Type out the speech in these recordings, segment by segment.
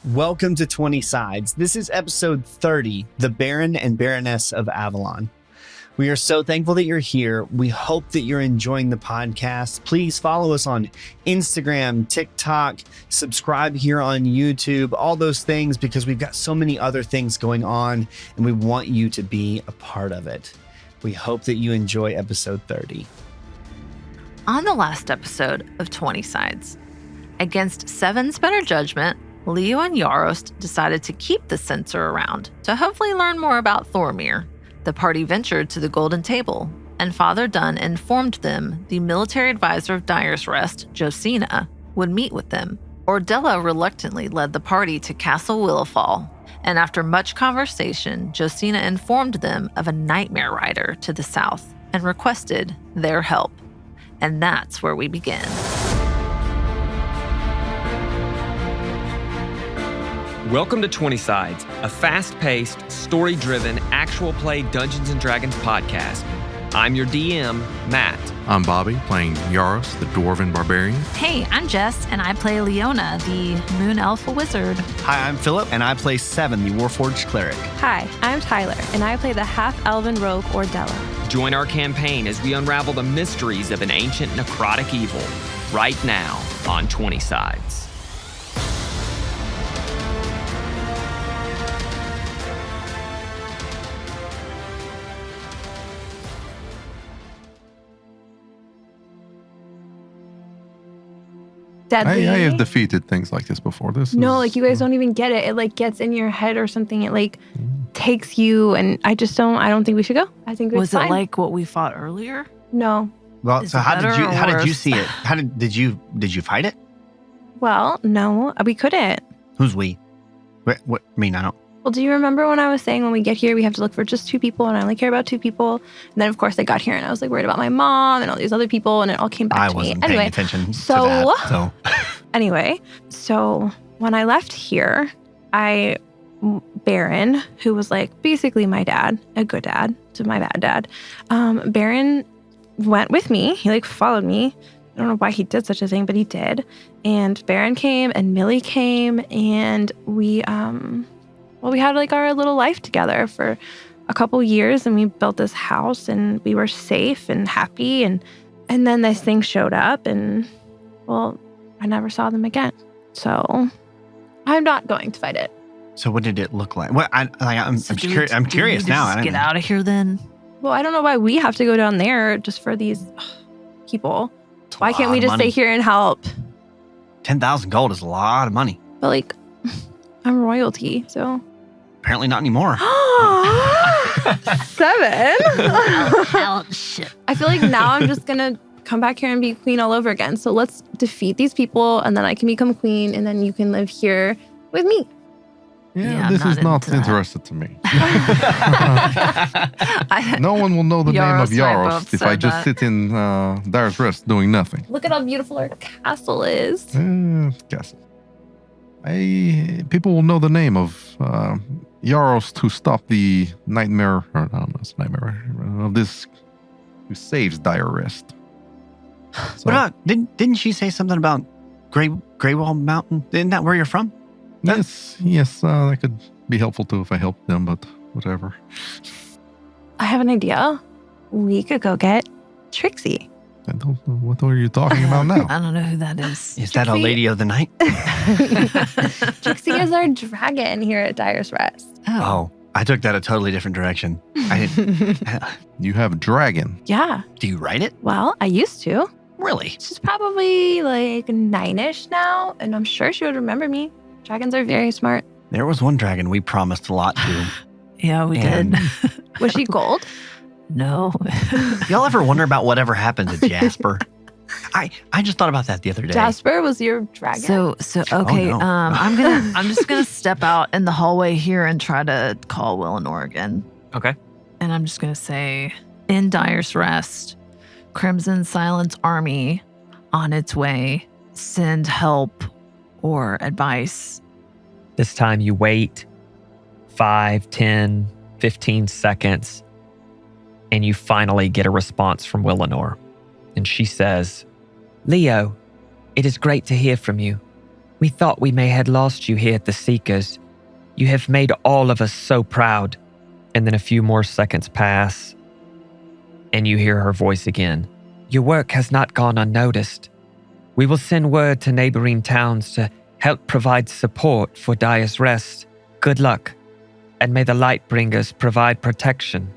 Welcome to 20 Sides. This is episode 30, The Baron and Baroness of Avalon. We are so thankful that you're here. We hope that you're enjoying the podcast. Please follow us on Instagram, TikTok, subscribe here on YouTube, all those things, because we've got so many other things going on and we want you to be a part of it. We hope that you enjoy episode 30. On the last episode of 20 Sides, against Seven's better judgment, Leo and Yaros decided to keep the censor around to hopefully learn more about Thormir. The party ventured to the Golden Table, and Father Dunn informed them the military advisor of Dyer's Rest, Josina, would meet with them. Ordella reluctantly led the party to Castle Willowfall, and after much conversation, Josina informed them of a nightmare rider to the south and requested their help. And that's where we begin. Welcome to 20 Sides, a fast-paced, story-driven, actual-play Dungeons & Dragons podcast. I'm your DM, Matt. I'm Bobby, playing Yaros, the Dwarven Barbarian. Hey, I'm Jess, and I play Leona, the Moon Elf Wizard. Hi, I'm Philip, and I play Seven, the Warforged Cleric. Hi, I'm Tyler, and I play the half-elven rogue Ordella. Join our campaign as we unravel the mysteries of an ancient necrotic evil, right now on 20 Sides. Deadly. I have defeated things like this before. You guys don't even get it. It like gets in your head or something. It like takes you, and I don't think we should go. I think Was it's fine. it like what we fought earlier? No. Well, Is so it how better did or you worse? see it? Did you fight it? Well, no, we couldn't. Who's we? What? I mean, I don't. Well, do you remember when I was saying when we get here, we have to look for just 2 people, and I only care about 2 people? And then, of course, I got here, and I was like worried about my mom and all these other people, and it all came back I to me. wasn't paying Anyway, attention so- to that. So Anyway, so when I left here, Baron, who was like basically my dad, a good dad to my bad dad, Baron went with me. He like followed me. I don't know why he did such a thing, but he did. And Baron came and Millie came, and we had like our little life together for a couple years, and we built this house, and we were safe and happy, and then this thing showed up, and well, I never saw them again. So I'm not going to fight it. So what did it look like? What I'm So do curious. we- I'm do curious we now. just I don't get know. out of here then. Well, I don't know why we have to go down there just for these people. It's a Why can't lot we of just money. stay here and help? 10,000 gold is a lot of money. But like, I'm royalty, so. Apparently not anymore. 7? Ouch. I feel like now I'm just gonna come back here and be queen all over again. So let's defeat these people, and then I can become queen, and then you can live here with me. Yeah, I'm this is not not into that. interested to me. I- No one will know the name of Yaros and I Yaros both if I said just that. sit in Dyer's Rest doing nothing. Look at how beautiful our castle is. Guess. People will know the name of Yaros who stopped the nightmare, or I don't know, it's nightmare, of this, who saves Dire Rest. So, What about, didn't she say something about Greywall Mountain? Isn't that where you're from? yes, that could be helpful too if I helped them, but whatever. I have an idea. We could go get Trixie. I don't know. What are you talking about now? I don't know who that is. Is that a Trixie? lady of the night? Trixie is our dragon here at Dyer's Rest. Oh, I took that a totally different direction. I didn't. You have a dragon. Yeah. Do you write it? Well, I used to. Really? She's probably like 9-ish now, and I'm sure she would remember me. Dragons are very smart. There was one dragon we promised a lot to. Yeah, we And- did. Was she gold? No. Y'all ever wonder about whatever happened to Jasper? I just thought about that the other day. Jasper was your dragon? So okay. no. I'm just gonna step out in the hallway here and try to call Willenor again. Okay. And I'm just gonna say, in Dyer's Rest, Crimson Silence Army on its way. Send help or advice. This time you wait 5, 10, 15 seconds, and you finally get a response from Willenor. And she says, Leo, it is great to hear from you. We thought we may had lost you here at the Seekers. You have made all of us so proud. And then a few more seconds pass, and you hear her voice again. Your work has not gone unnoticed. We will send word to neighboring towns to help provide support for Dyer's Rest. Good luck, and may the Lightbringers provide protection.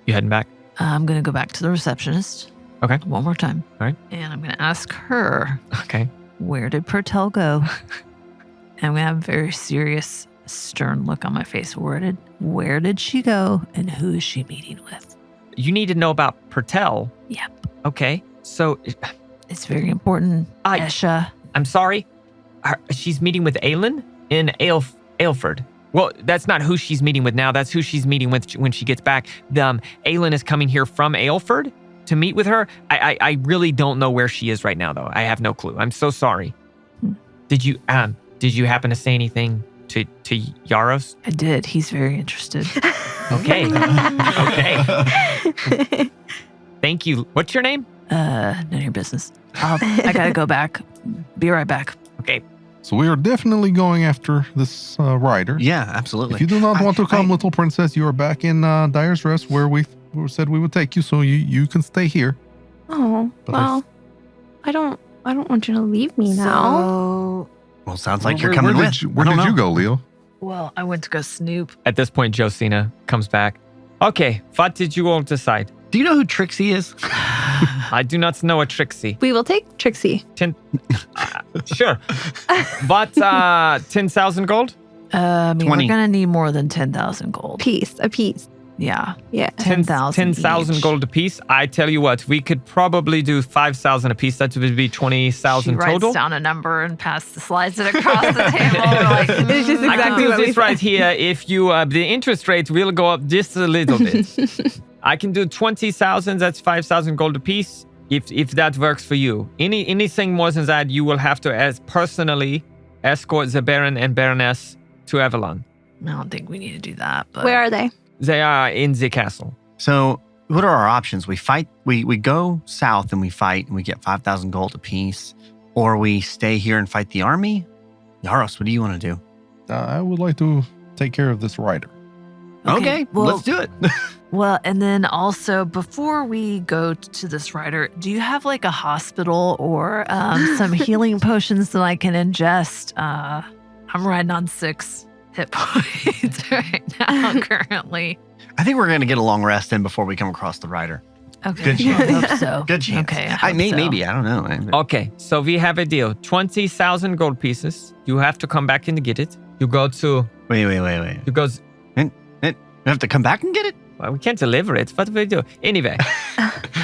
You heading back? I'm going to go back to the receptionist. Okay. One more time. All right. And I'm going to ask her, Okay. where did Pertel go? And I'm going to have a very serious, stern look on my face. Where did she go, and who is she meeting with? You need to know about Pertel. Yep. Okay. So, It's very important. Esha. I'm sorry. She's meeting with Aelin in Aelford. Well, that's not who she's meeting with now. That's who she's meeting with when she gets back. Aelin is coming here from Aelford to meet with her. I really don't know where she is right now, though. I have no clue. I'm so sorry. Did you happen to say anything to Yaros? I did. He's very interested. Okay. Okay. Thank you. What's your name? None of your business. I gotta go back. Be right back. Okay. So we are definitely going after this rider. Yeah, absolutely. If you do not want to come, little princess, you are back in Dyer's Rest where we said we would take you, so you can stay here. Oh, But well, I don't want you to leave me now. Well, sounds like Well, you're where coming did with. you- Where did you go, Leo? Well, I went to go snoop. At this point, Josina comes back. Okay, what did you all decide? Do you know who Trixie is? I do not know a Trixie. We will take Trixie. Sure. What, 10,000 gold? I mean, 20. we're gonna need more than 10,000 gold. A piece. Yeah. Yeah. 10,000 10,000 each. gold apiece. I tell you what, we could probably do 5,000 apiece. That would be 20,000 She writes total. down a number and slides it across the table. We're like, It's just I can exactly do what we this said. right here if you, the interest rate will go up just a little bit. I can do 20,000, that's 5,000 gold apiece, if that works for you. Anything more than that, you will have to personally escort the Baron and Baroness to Avalon. I don't think we need to do that. But Where are they? They are in the castle. So, what are our options? We fight. We go south and we fight and we get 5,000 gold apiece, or we stay here and fight the army. Yaros, what do you want to do? I would like to take care of this rider. Okay, well, let's do it. Well, and then also before we go to this rider, do you have like a hospital or some healing potions that I can ingest? I'm riding on 6 hit points right now currently. I think we're going to get a long rest in before we come across the rider. Okay, Good chance. I hope so. Good chance. Okay, I hope so. Maybe. I don't know. Okay, so we have a deal. 20,000 gold pieces. You have to come back and get it. You go to... Wait. You go... We have to come back and get it? Well, we can't deliver it. What do we do? Anyway,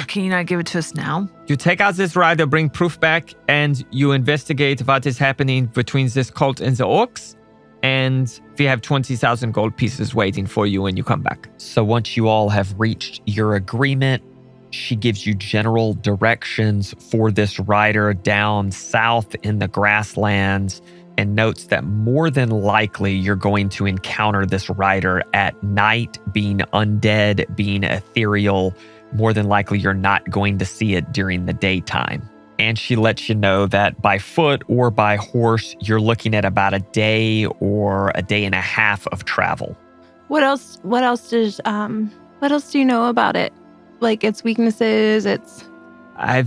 Can you not give it to us now? you take out this rider, bring proof back, and you investigate what is happening between this cult and the orcs. And we have 20,000 gold pieces waiting for you when you come back. So once you all have reached your agreement, she gives you general directions for this rider down south in the grasslands and notes that more than likely you're going to encounter this rider at night, being undead, being ethereal. More than likely you're not going to see it during the daytime. And she lets you know that by foot or by horse, you're looking at about a day or a day and a half of travel. What else do you know about it? Like its weaknesses,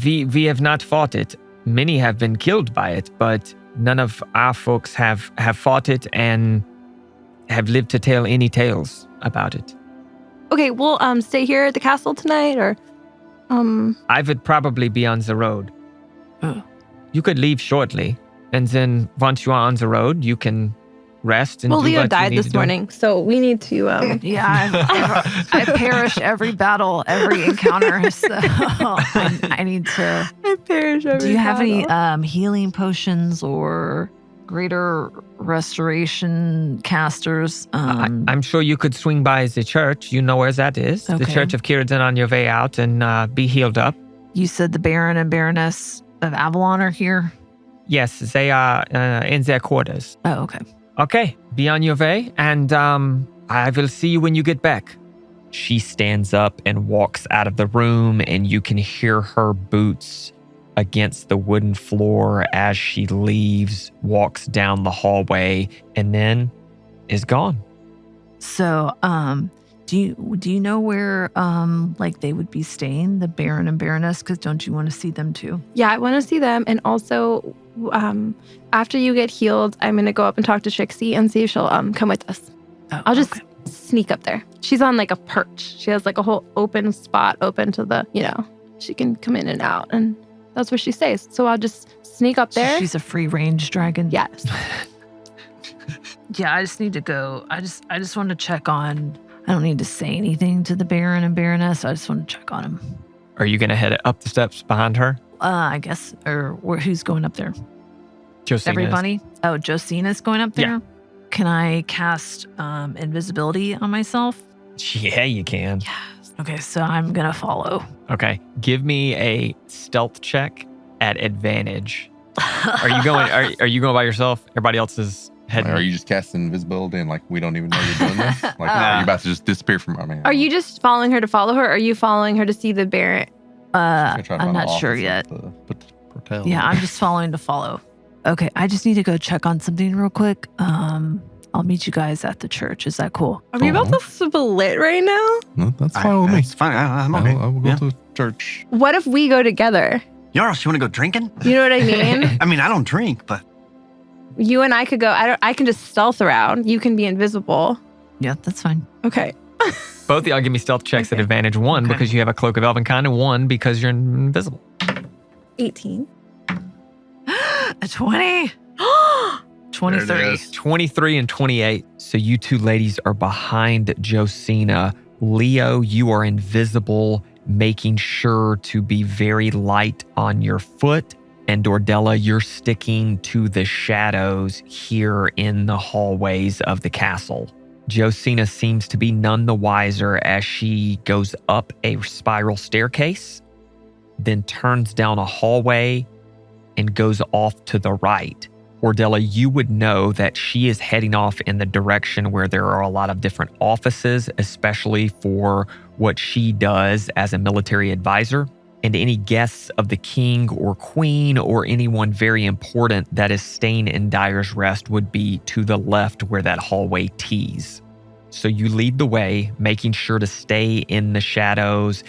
We have not fought it. Many have been killed by it, but none of our folks have fought it and have lived to tell any tales about it. Okay, we'll stay here at the castle tonight or I would probably be on the road. Oh. You could leave shortly, and then once you are on the road, you can rest and well, do Leo what you died need this to do. morning, so we need to Yeah, I perish every battle, every encounter. So I need to. I perish every Do you have any battle. healing potions or greater restoration casters? I'm sure you could swing by the church. You know where that is. The Okay. Church of Círdan on your way out and be healed up. You said the Baron and Baroness of Avalon are here? Yes, they are in their quarters. Oh, okay. Okay, be on your way, and I will see you when you get back. She stands up and walks out of the room, and you can hear her boots against the wooden floor as she leaves, walks down the hallway, and then is gone. So, do you know where like they would be staying, the Baron and Baroness? Because don't you want to see them too? Yeah, I want to see them. And also, after you get healed, I'm going to go up and talk to Trixie and see if she'll come with us. Oh, I'll just okay. sneak up there. She's on like a perch. She has like a whole open spot open to the, she can come in and out. And that's where she stays. So I'll just sneak up there. So she's a free range dragon. Yes. Yeah, I just need to go. I just want to check on. I don't need to say anything to the Baron and Baroness. I just want to check on him. Are you going to head up the steps behind her? I guess. Or who's going up there? Josina. Everybody? Oh, Josina's going up there? Yeah. Can I cast invisibility on myself? Yeah, you can. Yes. Okay, so I'm going to follow. Okay. Give me a stealth check at advantage. Are you going by yourself? Everybody else is heading. Are you just casting invisibility and like we don't even know you're doing this? Like, are you about to just disappear from our man? Are you just following her to follow her? Or are you following her to see the Baron? I'm not sure yet. Yeah, I'm just following to follow. Okay, I just need to go check on something real quick. I'll meet you guys at the church. Is that cool? Are we about to split right now? No, that's fine with me. It's fine. I'm okay. I will go Yeah. to church. What if we go together? Yaros, you want to go drinking? You know what I mean? I mean, I don't drink, but You and I could go. I can just stealth around. You can be invisible. Yeah, that's fine. Okay. Both of y'all give me stealth checks at Okay. advantage 1 Okay. because you have a cloak of elvenkind, and 1 because you're invisible. 18. A 20. 23. 23 and 28. So you two ladies are behind Josina. Leo, you are invisible, making sure to be very light on your foot. And Ordella, you're sticking to the shadows here in the hallways of the castle. Josina seems to be none the wiser as she goes up a spiral staircase, then turns down a hallway and goes off to the right. Ordella, you would know that she is heading off in the direction where there are a lot of different offices, especially for what she does as a military advisor. And any guests of the king or queen or anyone very important that is staying in Dyer's Rest would be to the left where that hallway tees. So you lead the way, making sure to stay in the shadows.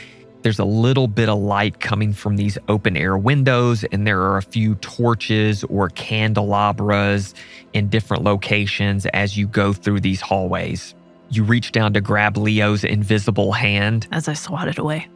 There's a little bit of light coming from these open air windows, and there are a few torches or candelabras in different locations as you go through these hallways. You reach down to grab Leo's invisible hand. As I swat it away.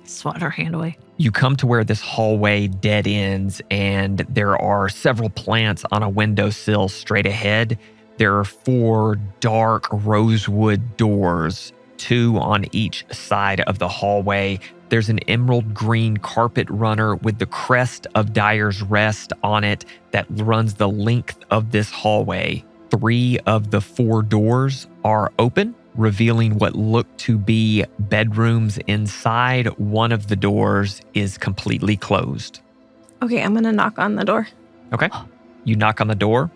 Swat her hand away. You come to where this hallway dead ends, and there are several plants on a windowsill straight ahead. There are 4 dark rosewood doors, 2 on each side of the hallway. There's an emerald green carpet runner with the crest of Dyer's Rest on it that runs the length of this hallway. 3 of the 4 doors are open, revealing what look to be bedrooms inside. 1 of the doors is completely closed. Okay, I'm going to knock on the door. Okay. You knock on the door.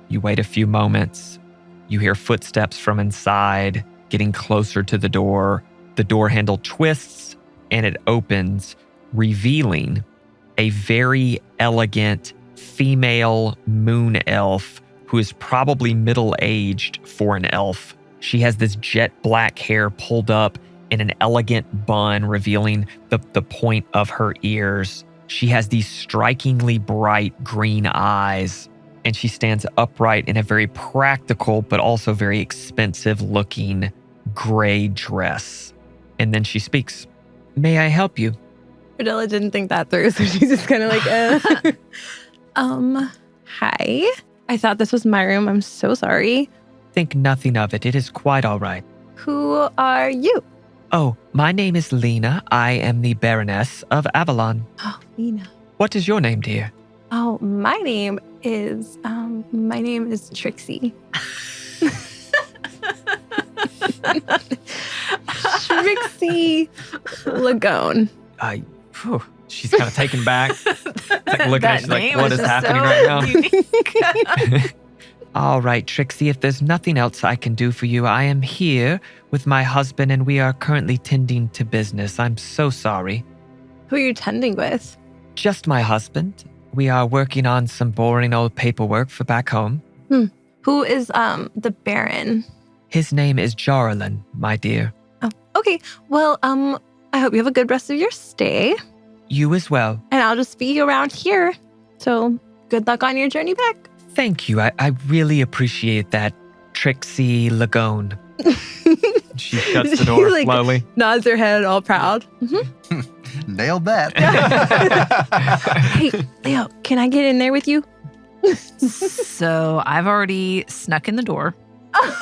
You wait a few moments. You hear footsteps from inside, getting closer to the door. The door handle twists and it opens, revealing a very elegant female moon elf who is probably middle-aged for an elf. She has this jet black hair pulled up in an elegant bun, revealing the point of her ears. She has these strikingly bright green eyes, and she stands upright in a very practical but also very expensive-looking gray dress. And then she speaks. "May I help you?" Ordella didn't think that through, so she's just kind of like, hi. I thought this was my room. I'm so sorry. Think nothing of it. It is quite all right. Who are you? Oh, my name is Lena. I am the Baroness of Avalon. Oh, Lena. What is your name, dear? Oh, my name is Trixie. Trixie Lagone. She's kind of taken back. Like looking at she's like, what is happening right now? All right, Trixie, if there's nothing else I can do for you, I am here with my husband and we are currently tending to business. I'm so sorry. Who are you tending with? Just my husband. We are working on some boring old paperwork for back home. Who is the Baron? His name is Jarlin, my dear. Oh, okay. Well, I hope you have a good rest of your stay. You as well. And I'll just be around here. So good luck on your journey back. Thank you. I really appreciate that, Trixie Lagone. She shuts the door He, slowly. Nods her head all proud. Nailed that. Hey, Leo, can I get in there with you? So I've already snuck in the door,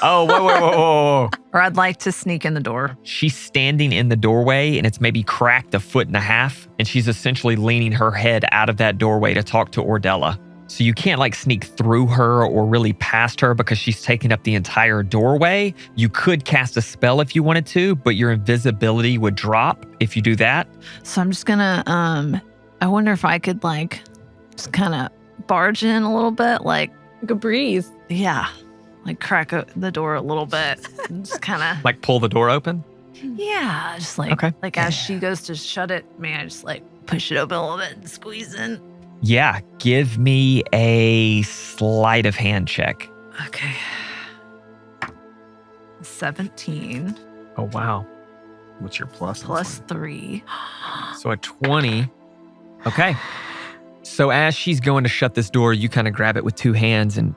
Oh, whoa. or I'd like to sneak in the door. She's standing in the doorway and it's maybe cracked 1.5 feet. And she's essentially leaning her head out of that doorway to talk to Ordella. So you can't like sneak through her or really past her because she's taking up the entire doorway. You could cast a spell if you wanted to, but your invisibility would drop if you do that. So I'm just gonna, I wonder if I could like just kind of barge in a little bit, like, Like a breeze. yeah, like crack the door a little bit, and just kind of, Like pull the door open. yeah, just like, Okay. like as she goes to shut it, may I just like push it open a little bit and squeeze in? Yeah, give me a sleight of hand check. Okay. 17 Oh, wow. What's your plus? plus 3. So a 20. Okay. So as she's going to shut this door, you kind of grab it with 2 hands and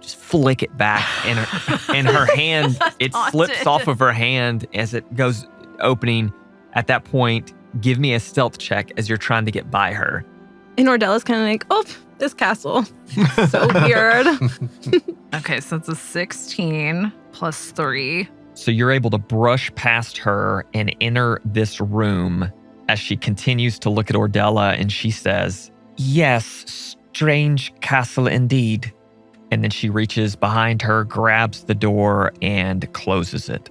just flick it back. And her hand, it slips Taunted. off of her hand as it goes opening. At that point, give me a stealth check as you're trying to get by her. And Ordella's kind of like, oh, this castle. So weird. Okay, so it's a 16 plus 3. So you're able to brush past her and enter this room as she continues to look at Ordella and she says, "Yes, strange castle indeed." And then she reaches behind her, grabs the door, and closes it.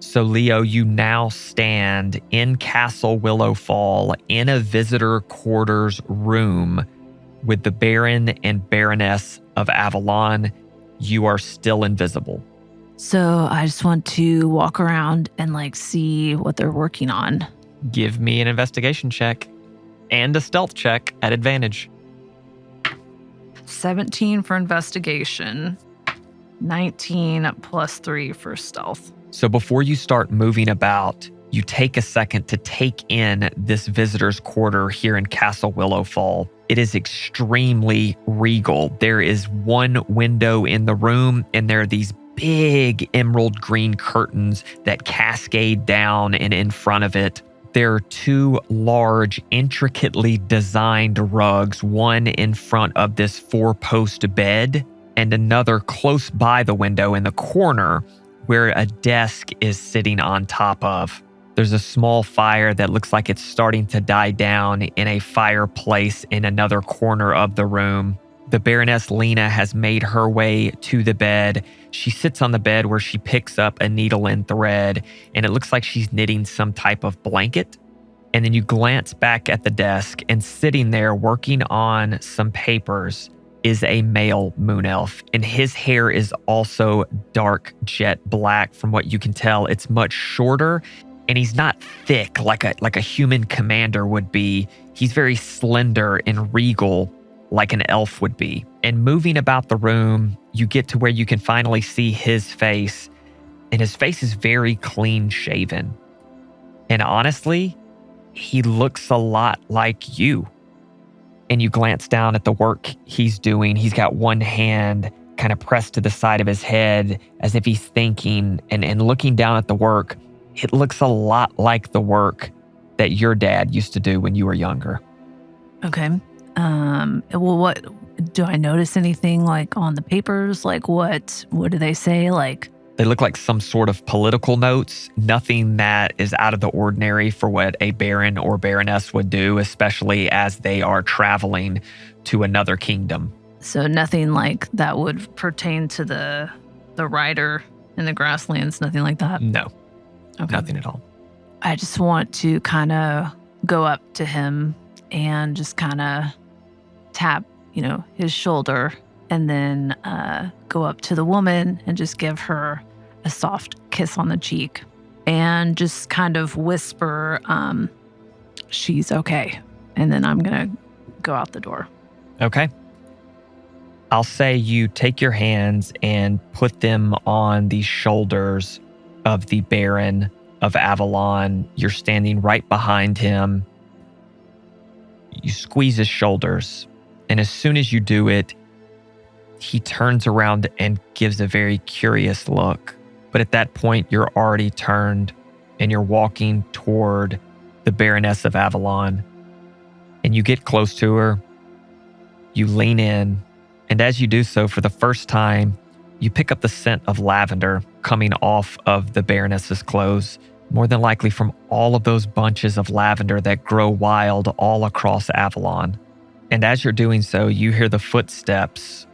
So Leo, you now stand in Castle Willowfall in a visitor quarters room with the Baron and Baroness of Avalon. You are still invisible. So I just want to walk around and like see what they're working on. Give me an investigation check and a stealth check at advantage. 17 for investigation, 19 plus 3 for stealth. So before you start moving about, you take a second to take in this visitor's quarter here in Castle Willowfall. It is extremely regal. There is one window in the room, and there are these big emerald green curtains that cascade down and in front of it. There are 2 large, intricately designed rugs, one in front of this 4-post bed and another close by the window in the corner where a desk is sitting on top of. There's a small fire that looks like it's starting to die down in a fireplace in another corner of the room. The Baroness Lena has made her way to the bed. She sits on the bed where she picks up a needle and thread, and it looks like she's knitting some type of blanket. And then you glance back at the desk, and sitting there working on some papers is a male moon elf, and his hair is also dark jet black. From what you can tell, it's much shorter, and he's not thick like a human commander would be. He's very slender and regal, like an elf would be. And moving about the room, you get to where you can finally see his face, and his face is very clean shaven. And honestly, he looks a lot like you. And you glance down at the work he's doing. He's got one hand kind of pressed to the side of his head as if he's thinking, and looking down at the work. It looks a lot like the work that your dad used to do when you were younger. Okay. Well, what do I notice anything like on the papers? Like what do they say? Like, They look like some sort of political notes, nothing that is out of the ordinary for what a baron or baroness would do, especially as they are traveling to another kingdom. so nothing like that would pertain to the rider in the grasslands, nothing like that. No, Okay. nothing at all. I just want to kind of go up to him and just kind of tap, his shoulder, and then go up to the woman and just give her a soft kiss on the cheek and just kind of whisper, she's okay. And then I'm going to go out the door. Okay. I'll say you take your hands and put them on the shoulders of the Baron of Avalon. You're standing right behind him. You squeeze his shoulders. And as soon as you do it, he turns around and gives a very curious look. But at that point, you're already turned and you're walking toward the Baroness of Avalon. And you get close to her. You lean in. And as you do so, for the first time, you pick up the scent of lavender coming off of the Baroness's clothes, more than likely from all of those bunches of lavender that grow wild all across Avalon. And as you're doing so, you hear the footsteps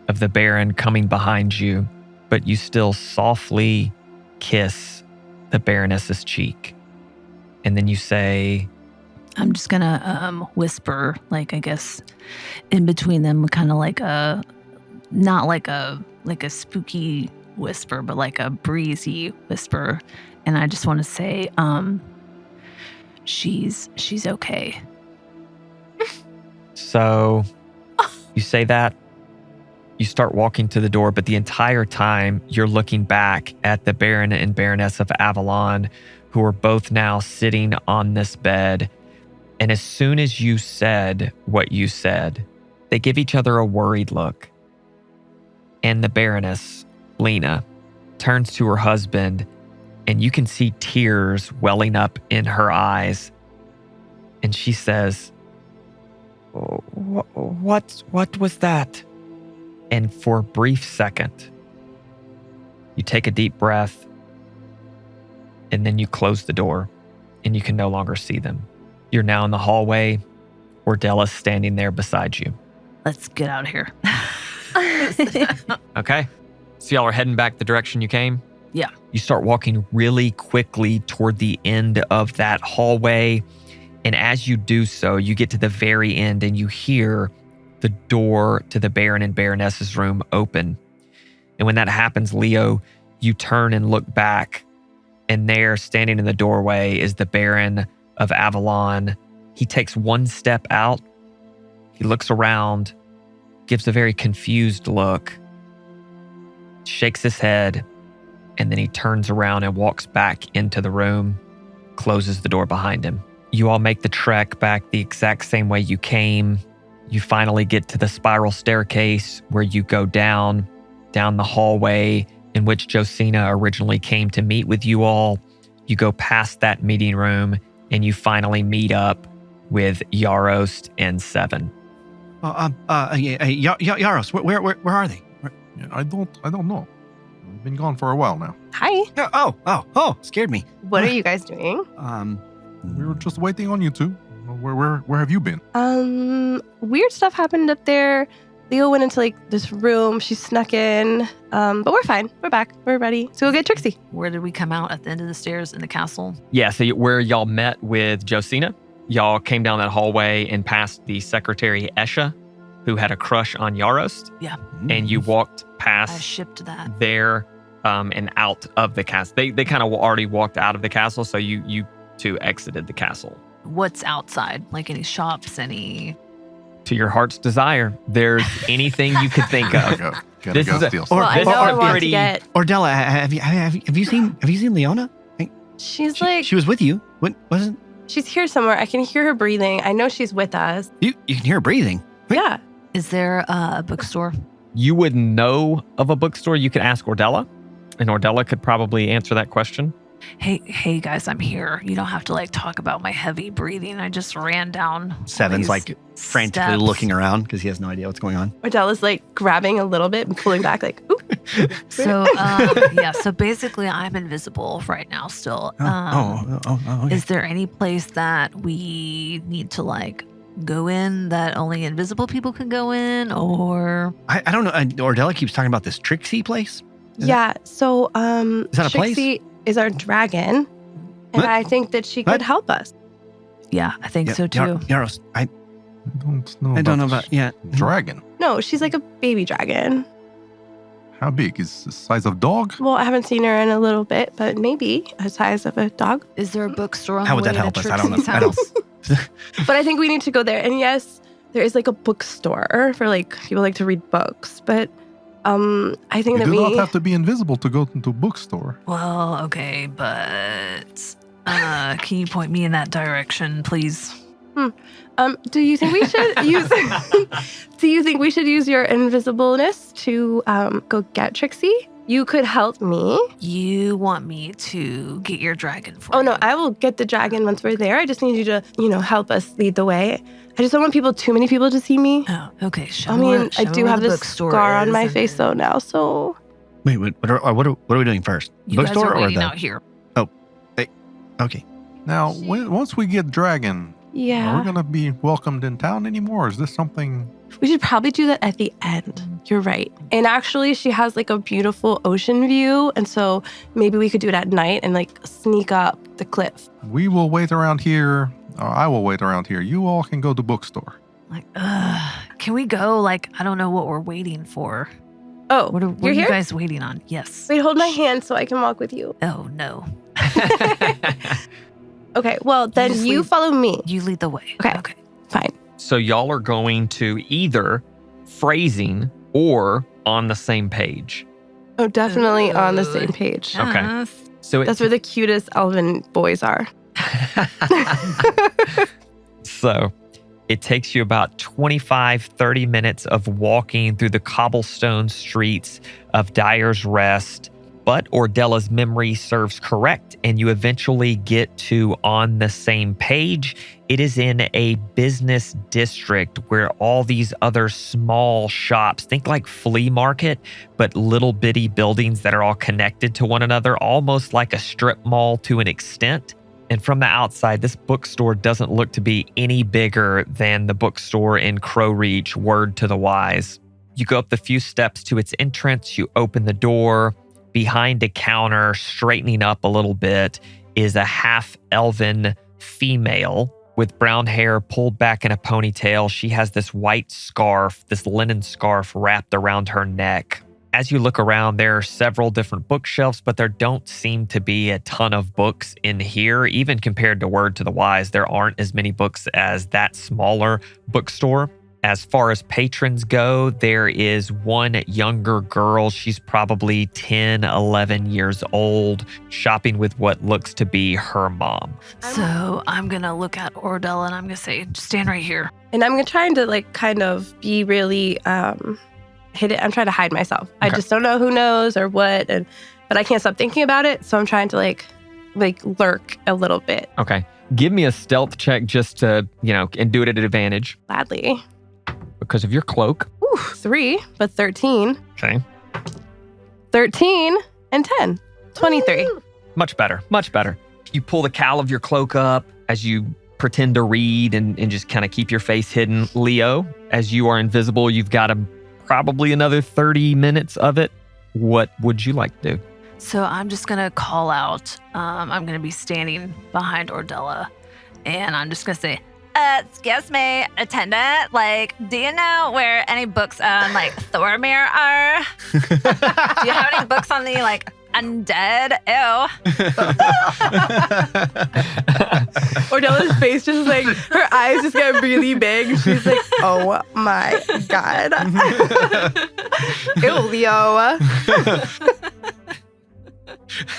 of the Baron coming behind you, but you still softly kiss the Baroness's cheek. And then you say, I'm just gonna whisper, like, I guess, in between them, kind of like not like a spooky whisper, but like a breezy whisper. And I just want to say, she's okay. So you say that, you start walking to the door, but the entire time you're looking back at the Baron and Baroness of Avalon, who are both now sitting on this bed. And as soon as you said what you said, they give each other a worried look. And the Baroness, Lena, turns to her husband, and you can see tears welling up in her eyes. And she says, What was that? And for a brief second, you take a deep breath, and then you close the door, and you can no longer see them. You're now in the hallway. Ordella's standing there beside you. Let's get out of here. Okay. So y'all are heading back the direction you came? Yeah. You start walking really quickly toward the end of that hallway. And as you do so, you get to the very end and you hear the door to the Baron and Baroness's room open. And when that happens, Leo, you turn and look back. And there, standing in the doorway, is the Baron of Avalon. He takes one step out. He looks around, gives a very confused look, shakes his head, and then he turns around and walks back into the room, closes the door behind him. You all make the trek back the exact same way you came. You finally get to the spiral staircase where you go down the hallway in which Josina originally came to meet with you all. You go past that meeting room and you finally meet up with Yarost and Seven. Yaros, where are they? Yeah, I don't know. I've been gone for a while now. Hi. Oh, scared me. What are you guys doing? We were just waiting on you two. Where have you been? Weird stuff happened up there. Leo went into like this room. She snuck in. But we're fine. We're back. We're ready to go get Trixie. Where did we come out? At the end of the stairs in the castle? Yeah, so where y'all met with Josina, y'all came down that hallway and passed the secretary Esha, who had a crush on Yarost. Yeah. And you walked I past shipped that. there and out of the castle. They kind of already walked out of the castle, so you two exited the castle. What's outside? Like any shops, any... To your heart's desire, there's anything you could think of. Gotta go steal Well, I this know is I a want pretty- to get. Ordella, have you seen Leona? She's like. She was with you. What wasn't? She's here somewhere. I can hear her breathing. I know she's with us. You can hear her breathing. Wait. Yeah. Is there a bookstore? You would know of a bookstore. You could ask Ordella, and Ordella could probably answer that question. Hey guys, I'm here. You don't have to like talk about my heavy breathing. I just ran down. all Seven's these like frantically steps. looking around because he has no idea what's going on. Ordella's like grabbing a little bit and pulling back, like, ooh. So yeah, so basically I'm invisible right now still. Okay. Is there any place that we need to like go in that only invisible people can go in, or I don't know. Ordella keeps talking about this Trixie place. Is Yeah. So, Is that a place? Trixie is our dragon, and What? I think that she What? could help us. yeah, I think so too. Yaros, I I don't know about dragon. No, she's like a baby dragon. How big? Is the size of dog? Well, I haven't seen her in a little bit, but maybe a size of a dog. Is there a bookstore on How the would way that help to us? I don't know. Trixie's I don't. house? But I think we need to go there. And yes, there is like a bookstore for like people like to read books, but I think You that do not have to be invisible to go into a bookstore. Well, okay, but can you point me in that direction, please? Do you think we should use? Do you think we should use your invisibleness to go get Trixie? You could help me. You want me to get your dragon for you? Oh no, I will get the dragon once we're there. I just need you to, help us lead the way. I just don't want too many people to see me. Oh, okay. I do have this scar on my face though now, so. Wait, what are we doing first? You Bookstore guys are or waiting the? out here. Okay. Now, once we get Dragon, are Yeah. we going to be welcomed in town anymore? Is this something... We should probably do that at the end. You're right. And actually, she has like a beautiful ocean view. And so maybe we could do it at night and like sneak up the cliff. We will wait around here. Or I will wait around here. You all can go to bookstore. Like, can we go? Like, I don't know what we're waiting for. Oh, What are you're you here? guys waiting on? Yes. Wait, hold my hand so I can walk with you. Oh, no. Okay, well, then just you leave- follow me. You lead the way. Okay. Fine. So y'all are going to either phrasing or on the same page. Oh, definitely on the same page. Okay. Yes. So it That's where the cutest elven boys are. So it takes you about 25-30 minutes of walking through the cobblestone streets of Dyer's Rest, but Ordella's memory serves correct, and you eventually get to On the Same Page. It is in a business district where all these other small shops, think like flea market, but little bitty buildings that are all connected to one another, almost like a strip mall to an extent. And from the outside, this bookstore doesn't look to be any bigger than the bookstore in Crow Reach, Word to the Wise. You go up the few steps to its entrance, you open the door. Behind a counter, straightening up a little bit, is a half-elven female with brown hair pulled back in a ponytail. She has this white scarf, this linen scarf wrapped around her neck. As you look around, there are several different bookshelves, but there don't seem to be a ton of books in here. Even compared to Word to the Wise, there aren't as many books as that smaller bookstore. As far as patrons go, there is one younger girl. She's probably 10, 11 years old, shopping with what looks to be her mom. So I'm going to look at Ordella and I'm going to say, stand right here. And I'm trying to like kind of be really hidden. I'm trying to hide myself. I Okay. just don't know who knows or what, but I can't stop thinking about it. So I'm trying to like lurk a little bit. Okay. Give me a stealth check just to, and do it at an advantage Gladly. because of your cloak. Ooh, 3, but 13. Okay. 13 and 10. 23. Much better. Much better. You pull the cowl of your cloak up as you pretend to read and just kind of keep your face hidden. Leo, as you are invisible, you've got probably another 30 minutes of it. What would you like to do? So I'm just going to call out. I'm going to be standing behind Ordella and I'm just going to say, excuse me, attendant, do you know where any books on, Thormir are? Do you have any books on the, undead? Ew. Ordella's face just her eyes just get really big. She's like, oh my God. Ew, Leo.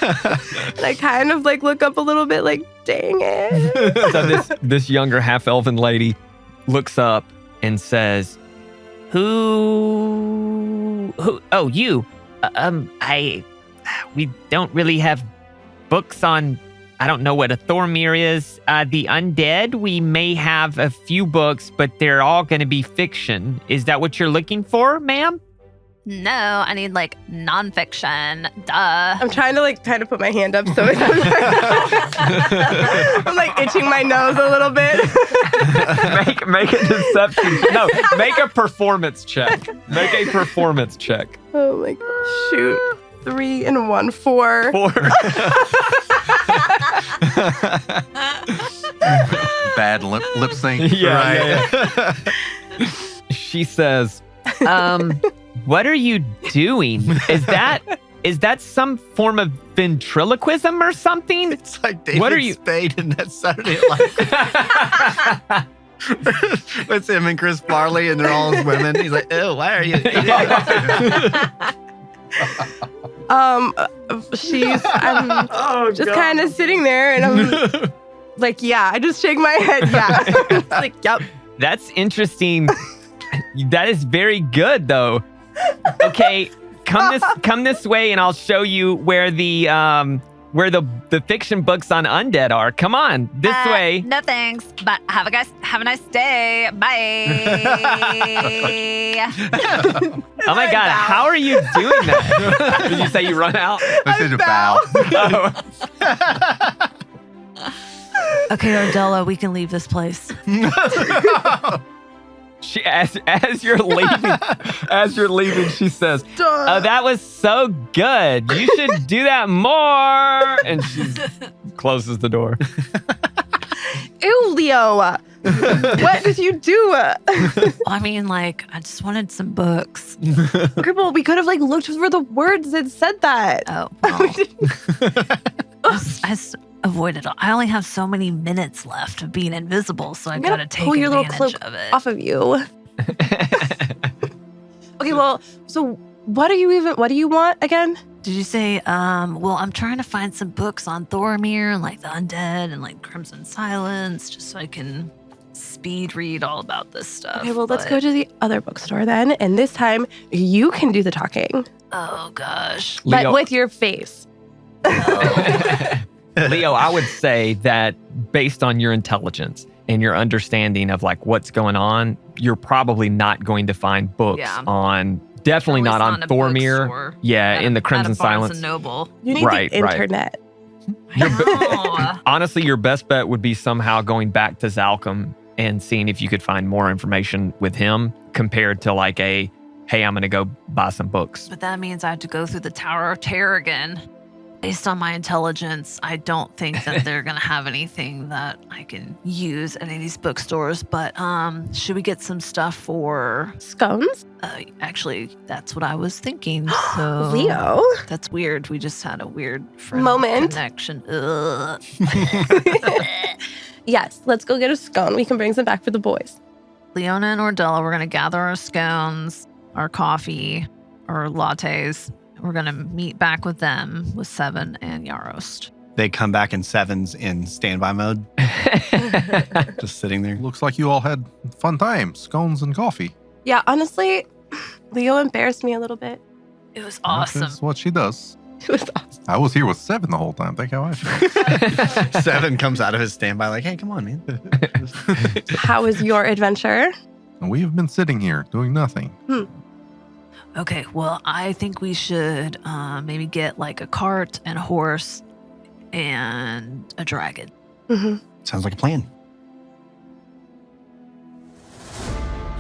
And I kind of look up a little bit dang it. So this younger half-elven lady looks up and says, Who? Oh, you. We don't really have books on, I don't know what a Thormir is. The undead, we may have a few books, but they're all going to be fiction. Is that what you're looking for, ma'am? No, I need nonfiction. Duh. I'm trying to kind of put my hand up so I'm itching my nose a little bit. make a deception. No, make a performance check. Make a performance check. Oh my shoot. 3 and 1, 4. 4. Bad lip sync. Yeah. She says, what are you doing? Is that some form of ventriloquism or something? It's like David What are you- Spade in that Saturday Night Live. It's him and Chris Farley, and they're all his women. He's like, "Ew, why are you?" I'm just kind of sitting there, and I'm like, yeah. I just shake my head, yeah. It's like, yep. That's interesting. That is very good, though. Okay, come this way, and I'll show you where the fiction books on undead are. Come on, this way. No thanks, but have a nice day. Bye. Oh my God, how are you doing that? Did you say you run out? I said to bow. Okay, Ordella, we can leave this place. She as you're leaving, she says, "Oh, that was so good. You should do that more." And she closes the door. Ew, Leo. What did you do? I mean, like, I just wanted some books. Cripple, we could have looked for the words that said that. Oh, well. I avoided it. I only have so many minutes left of being invisible, so I gotta take pull your little advantage cloak of it. off of you. Okay, well, so what do you want again? Did you say, well, I'm trying to find some books on Thoromir and like the undead and like Crimson Silence, just so I can speed read all about this stuff. Okay, well, let's go to the other bookstore then, and this time you can do the talking. Oh gosh. But with your face. Leo, I would say that based on your intelligence and your understanding of like what's going on, you're probably not going to find books on, definitely not on Thoromir. Yeah, in the Crimson Silence. Noble. You need the internet. Honestly, your best bet would be somehow going back to Zalcom and seeing if you could find more information with him compared to like hey, I'm going to go buy some books. But that means I have to go through the Tower of Terror again. Based on my intelligence, I don't think that they're going to have anything that I can use at any of these bookstores. But should we get some stuff for scones? Actually, that's what I was thinking. So Leo, that's weird. We just had a weird moment connection. Yes, let's go get a scone. We can bring some back for the boys. Leona and Ordella, we're going to gather our scones, our coffee, our lattes. We're going to meet back with them with Seven and Yarost. They come back in Sevens in standby mode. Just sitting there. Looks like you all had fun times, scones and coffee. Yeah, honestly, Leo embarrassed me a little bit. It was awesome. That's what she does. It was awesome. I was here with Seven the whole time. Think how I feel. Seven comes out of his standby like, "Hey, come on, man." How was your adventure? And we have been sitting here doing nothing. Okay, well, I think we should maybe get like a cart and a horse and a dragon. Mm-hmm. Sounds like a plan.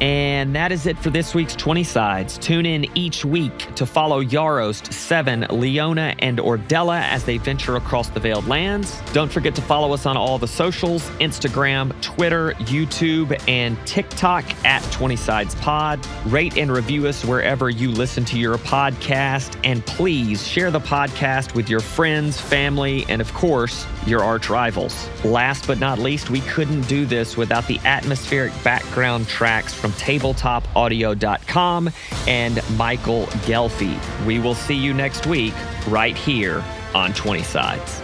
And that is it for this week's 20 Sides. Tune in each week to follow Yarost, Seven, Leona, and Ordella as they venture across the Veiled Lands. Don't forget to follow us on all the socials, Instagram, Twitter, YouTube, and TikTok at 20 Sides Pod. Rate and review us wherever you listen to your podcast. And please share the podcast with your friends, family, and of course, your arch rivals. Last but not least, we couldn't do this without the atmospheric background tracks from tabletopaudio.com and Michael Gelfi. We will see you next week right here on 20 Sides.